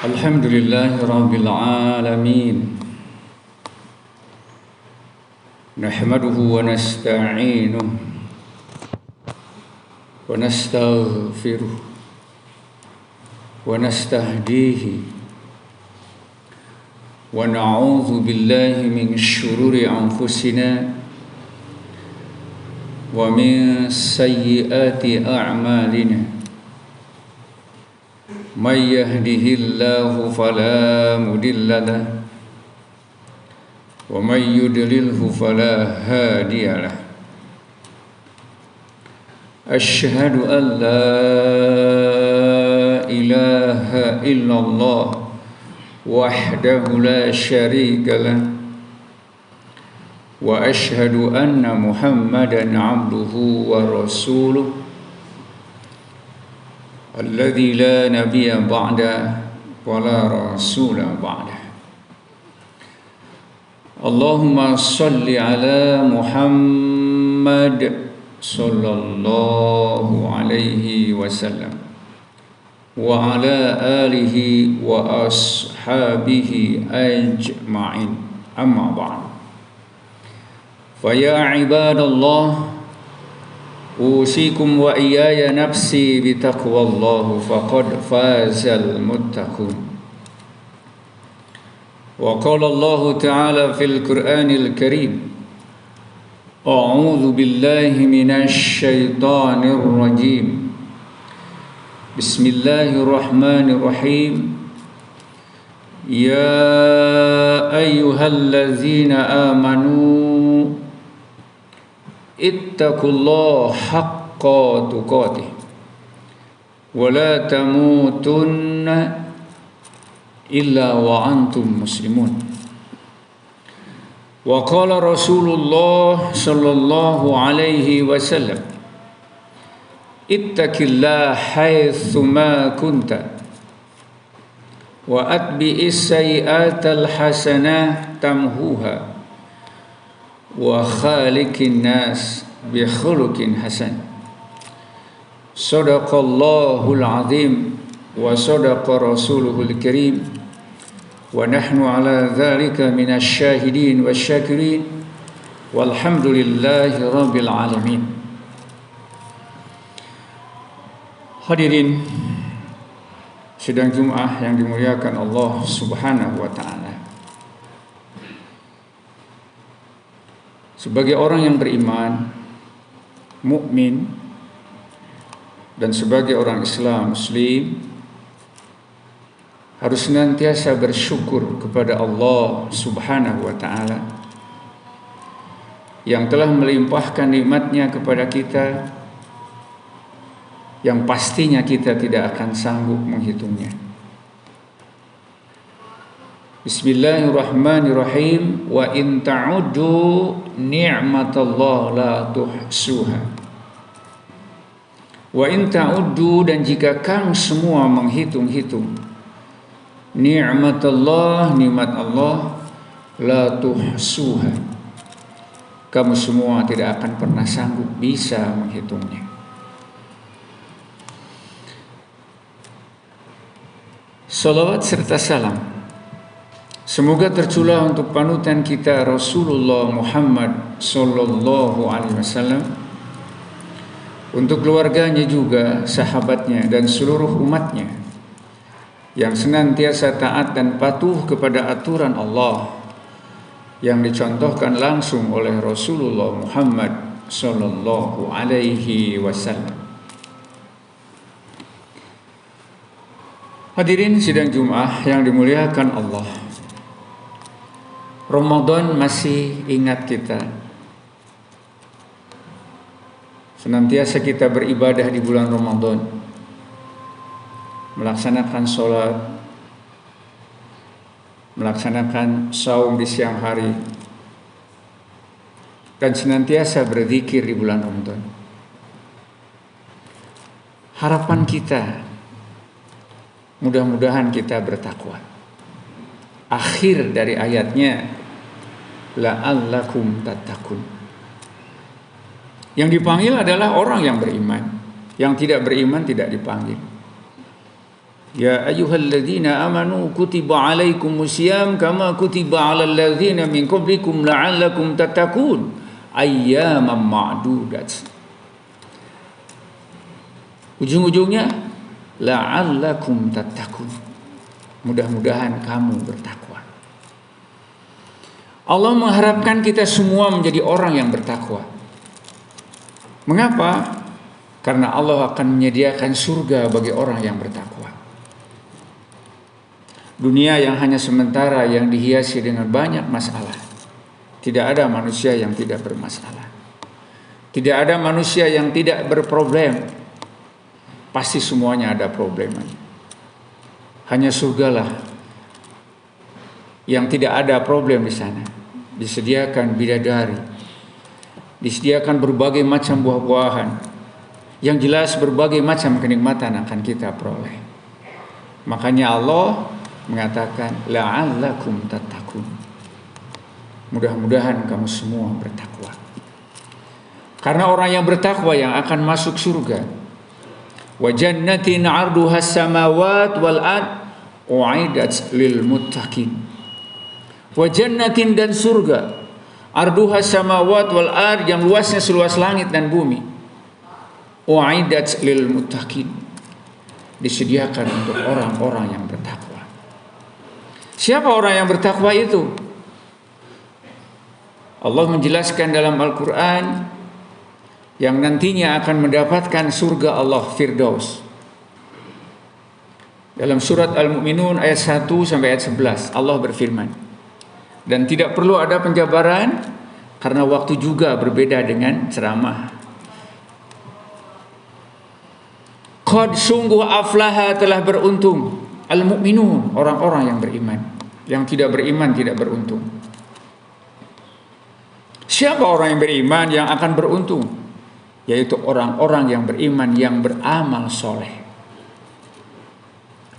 Alhamdulillahi Rabbil Alamin. Nahmaduhu wa nasta'inuhu wa nastaghfiruh wa nastahdihi wa na'udzu billahi min syururi anfusina wa min sayyiati a'malina. Man yahdihillahu fala mudilla lahu wa man yudlilhu fala hadiya lahu. Asyhadu an la ilaha illallah wahdahu la syarika lahu wa asyhadu anna Muhammadan abduhu wa rasuluh alladzi la nabiyya ba'da wa la rasula ba'da. Allahumma salli ala Muhammad sallallahu alaihi wasallam wa ala alihi wa ashabihi ajma'in. Amma ba'd. Fa ya ibadallah, usikum wa iyaya nafsi bitaqwallah faqad fazal muttaqun. Wa qala Allah ta'ala fil Qur'anil Karim, a'udzu billahi minasy syaithanir rajim. Bismillahirrahmanirrahim. Ya ayyuhallazina amanu ittaqullaha haqqa tuqatih wa la tamutunna illa wa antum muslimun. Wa qala Rasulullah sallallahu alaihi wasallam, ittaqillaha haitsu ma kunta wa atbi'is sayyi'atal hasanah tamhuha wa khaliqin nas bi khuluqin hasan. Shadaqallahul azim wa sadaqa rasuluhul karim wa nahnu ala dzalika minasy syahidin wasyakirin walhamdulillahi rabbil alamin. Hadirin sidang Jumat yang dimuliakan Allah Subhanahu wa taala. Sebagai orang yang beriman, mukmin, dan sebagai orang Islam, Muslim, harus senantiasa bersyukur kepada Allah Subhanahu wa ta'ala yang telah melimpahkan nikmatnya kepada kita, yang pastinya kita tidak akan sanggup menghitungnya. Bismillahirrahmanirrahim. Wa in ta'uddu ni'matallahi la tuhsuha. Wa in ta'uddu, dan jika kamu semua menghitung-hitung ni'matallah, nikmat Allah, la tuhsuha, kamu semua tidak akan pernah sanggup bisa menghitungnya. Salawat serta salam semoga tercurah untuk panutan kita Rasulullah Muhammad sallallahu alaihi wasallam, untuk keluarganya juga, sahabatnya, dan seluruh umatnya yang senantiasa taat dan patuh kepada aturan Allah yang dicontohkan langsung oleh Rasulullah Muhammad sallallahu alaihi wasallam. Hadirin sidang Jumat yang dimuliakan Allah, Ramadan masih ingat kita. Senantiasa kita beribadah di bulan Ramadan, melaksanakan sholat, melaksanakan saum di siang hari, dan senantiasa berzikir di bulan Ramadan. Harapan kita, mudah-mudahan kita bertakwa. Akhir dari ayatnya, la'allakum tattaqun. Yang dipanggil adalah orang yang beriman. Yang tidak beriman tidak dipanggil. Ya ayyuhalladzina amanu kutiba alaikumusiyam kama kutiba alal ladzina min qablikum la'allakum tattaqun ayyaman ma'dudat. Ujung-ujungnya la'allakum tattaqun. Mudah-mudahan kamu bertakwa. Allah mengharapkan kita semua menjadi orang yang bertakwa. Mengapa? Karena Allah akan menyediakan surga bagi orang yang bertakwa. Dunia yang hanya sementara, yang dihiasi dengan banyak masalah. Tidak ada manusia yang tidak bermasalah. Tidak ada manusia yang tidak berproblem. Pasti semuanya ada problemnya. Hanya surgalah yang tidak ada problem di sana. Disediakan bidadari, disediakan berbagai macam buah-buahan. Yang jelas berbagai macam kenikmatan akan kita peroleh. Makanya Allah mengatakan la'allakum tattaqun. Mudah-mudahan kamu semua bertakwa. Karena orang yang bertakwa yang akan masuk surga. Wa jannatin 'arduha as-samawati wal ard u'idat lil muttaqin. Wa jannatin, dan surga, 'arduha as-samawati wal ard, yang luasnya seluas langit dan bumi. U'idat lil muttaqin, disediakan untuk orang-orang yang bertakwa. Siapa orang yang bertakwa itu? Allah menjelaskan dalam Al-Quran yang nantinya akan mendapatkan surga Allah Firdaus. Dalam surat Al-Mu'minun ayat 1 sampai ayat 11 Allah berfirman, dan tidak perlu ada penjabaran karena waktu juga berbeda dengan ceramah. Qad, sungguh, aflaha, telah beruntung, al-mu'minun, orang-orang yang beriman. Yang tidak beriman tidak beruntung. Siapa orang yang beriman yang akan beruntung? Yaitu orang-orang yang beriman yang beramal soleh.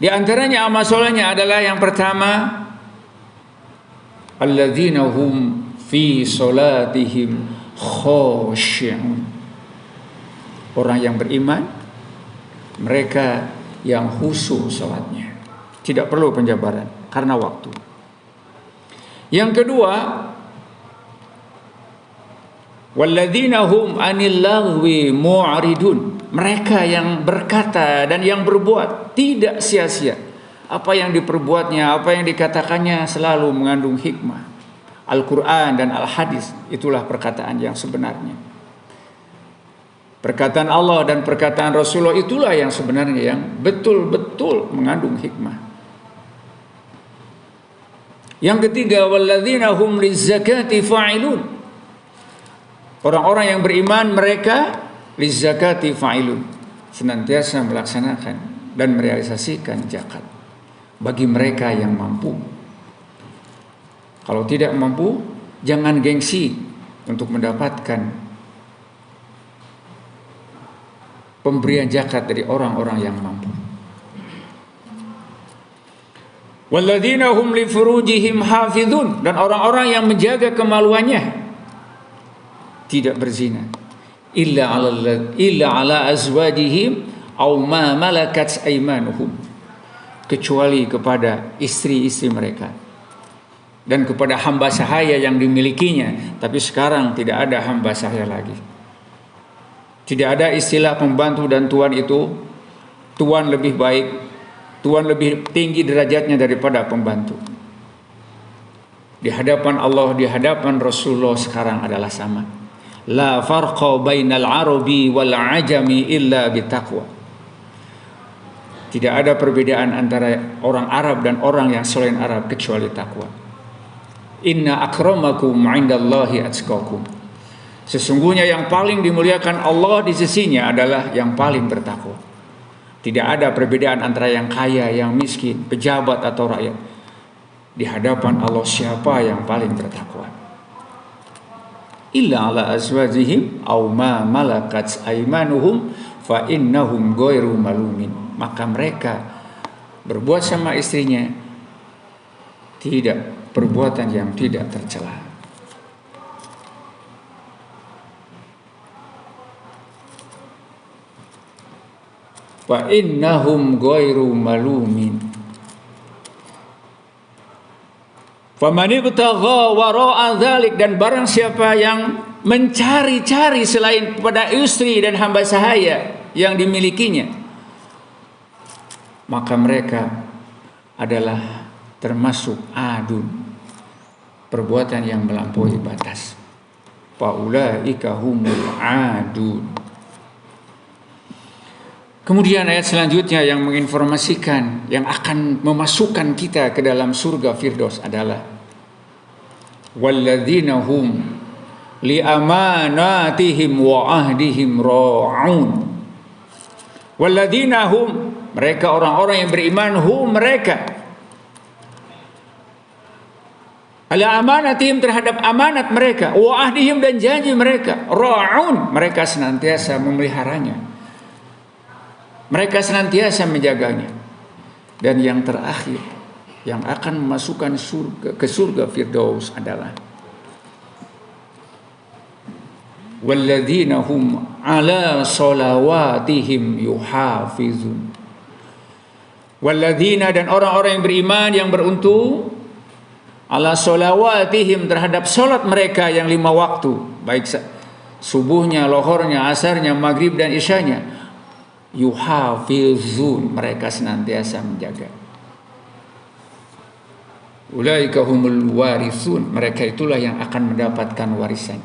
Di antaranya amal solehnya adalah yang pertama, alladzina hum fi solatihim khosyi'un. Orang yang beriman, mereka yang khusyuk salatnya. Tidak perlu penjabaran karena waktu. Yang kedua, walladzina hum 'anil lagwi mu'ridun. Mereka yang berkata dan yang berbuat tidak sia-sia. Apa yang diperbuatnya, apa yang dikatakannya selalu mengandung hikmah. Al-Quran dan Al-Hadis, itulah perkataan yang sebenarnya. Perkataan Allah dan perkataan Rasulullah itulah yang sebenarnya, yang betul-betul mengandung hikmah. Yang ketiga, walladzina hum lizzakati fa'ilun. Orang-orang yang beriman, mereka lizzakati fa'ilun, senantiasa melaksanakan dan merealisasikan zakat bagi mereka yang mampu. Kalau tidak mampu, jangan gengsi untuk mendapatkan pemberian zakat dari orang-orang yang mampu. Walladzina hum li furujihim hafizun, dan orang-orang yang menjaga kemaluannya, tidak berzina, illa ala azwajihim aw ma malakat aymanuhum, kecuali kepada istri-istri mereka dan kepada hamba sahaya yang dimilikinya. Tapi sekarang tidak ada hamba sahaya lagi. Tidak ada istilah pembantu dan tuan itu. Tuan lebih baik, tuan lebih tinggi derajatnya daripada pembantu. Di hadapan Allah, di hadapan Rasulullah sekarang adalah sama. La farqa bainal arabi wal ajami illa bitaqwa. Tidak ada perbedaan antara orang Arab dan orang yang selain Arab kecuali takwa. Inna akramakum 'indallahi atqakum. Sesungguhnya yang paling dimuliakan Allah di sisinya adalah yang paling bertakwa. Tidak ada perbedaan antara yang kaya, yang miskin, pejabat atau rakyat. Di hadapan Allah siapa yang paling bertakwa? Illa ala azwajihim aw ma malakat aymanuhum fa innahum ghairu malumin. Maka mereka berbuat sama istrinya tidak perbuatan yang tidak tercela. fa innahum ghairu malumin. Faman ibtagha wara'a dzalik, dan barang siapa yang mencari-cari selain pada istri dan hamba sahaya yang dimilikinya, maka mereka adalah termasuk adun, perbuatan yang melampaui batas. Faulaika humul adun. Kemudian ayat selanjutnya yang menginformasikan yang akan memasukkan kita ke dalam surga Firdaus adalah walladzina hum li amanatihim wa ahdihim ra'un. Walladzina hum, mereka orang-orang yang beriman, hum mereka, ala amanatihim, terhadap amanat mereka, wa ahdihim, dan janji mereka, ra'un, mereka senantiasa memeliharanya, mereka senantiasa menjaganya. Dan yang terakhir yang akan memasukkan ke surga Firdaus adalah walladzina hum ala sholawatihim yuhafizun. Walladzina, dan orang-orang yang beriman yang beruntung, ala sholawatihim, terhadap solat mereka yang 5 waktu, baik subuhnya, lohornya, asarnya, maghrib dan isyanya, yuhafizun, mereka senantiasa menjaga. Ulaika humul warithun, mereka itulah yang akan mendapatkan warisan.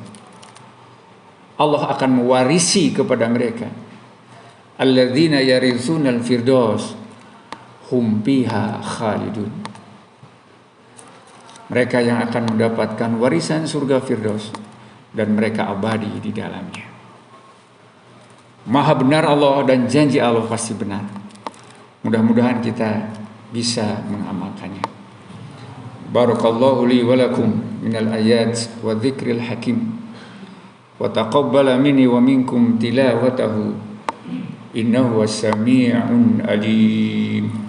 Allah akan mewarisi kepada mereka. Alladzina yarithunal firdaus hum biha khalidun. Mereka yang akan mendapatkan warisan surga Firdaus dan mereka abadi di dalamnya. Maha benar Allah dan janji Allah pasti benar. Mudah-mudahan kita bisa mengamalkannya. Barakallahu li wa lakum minal ayat wa dzikril hakim. Wa taqabbala minni wa minkum tilawatahu innahu was-sami'un alim.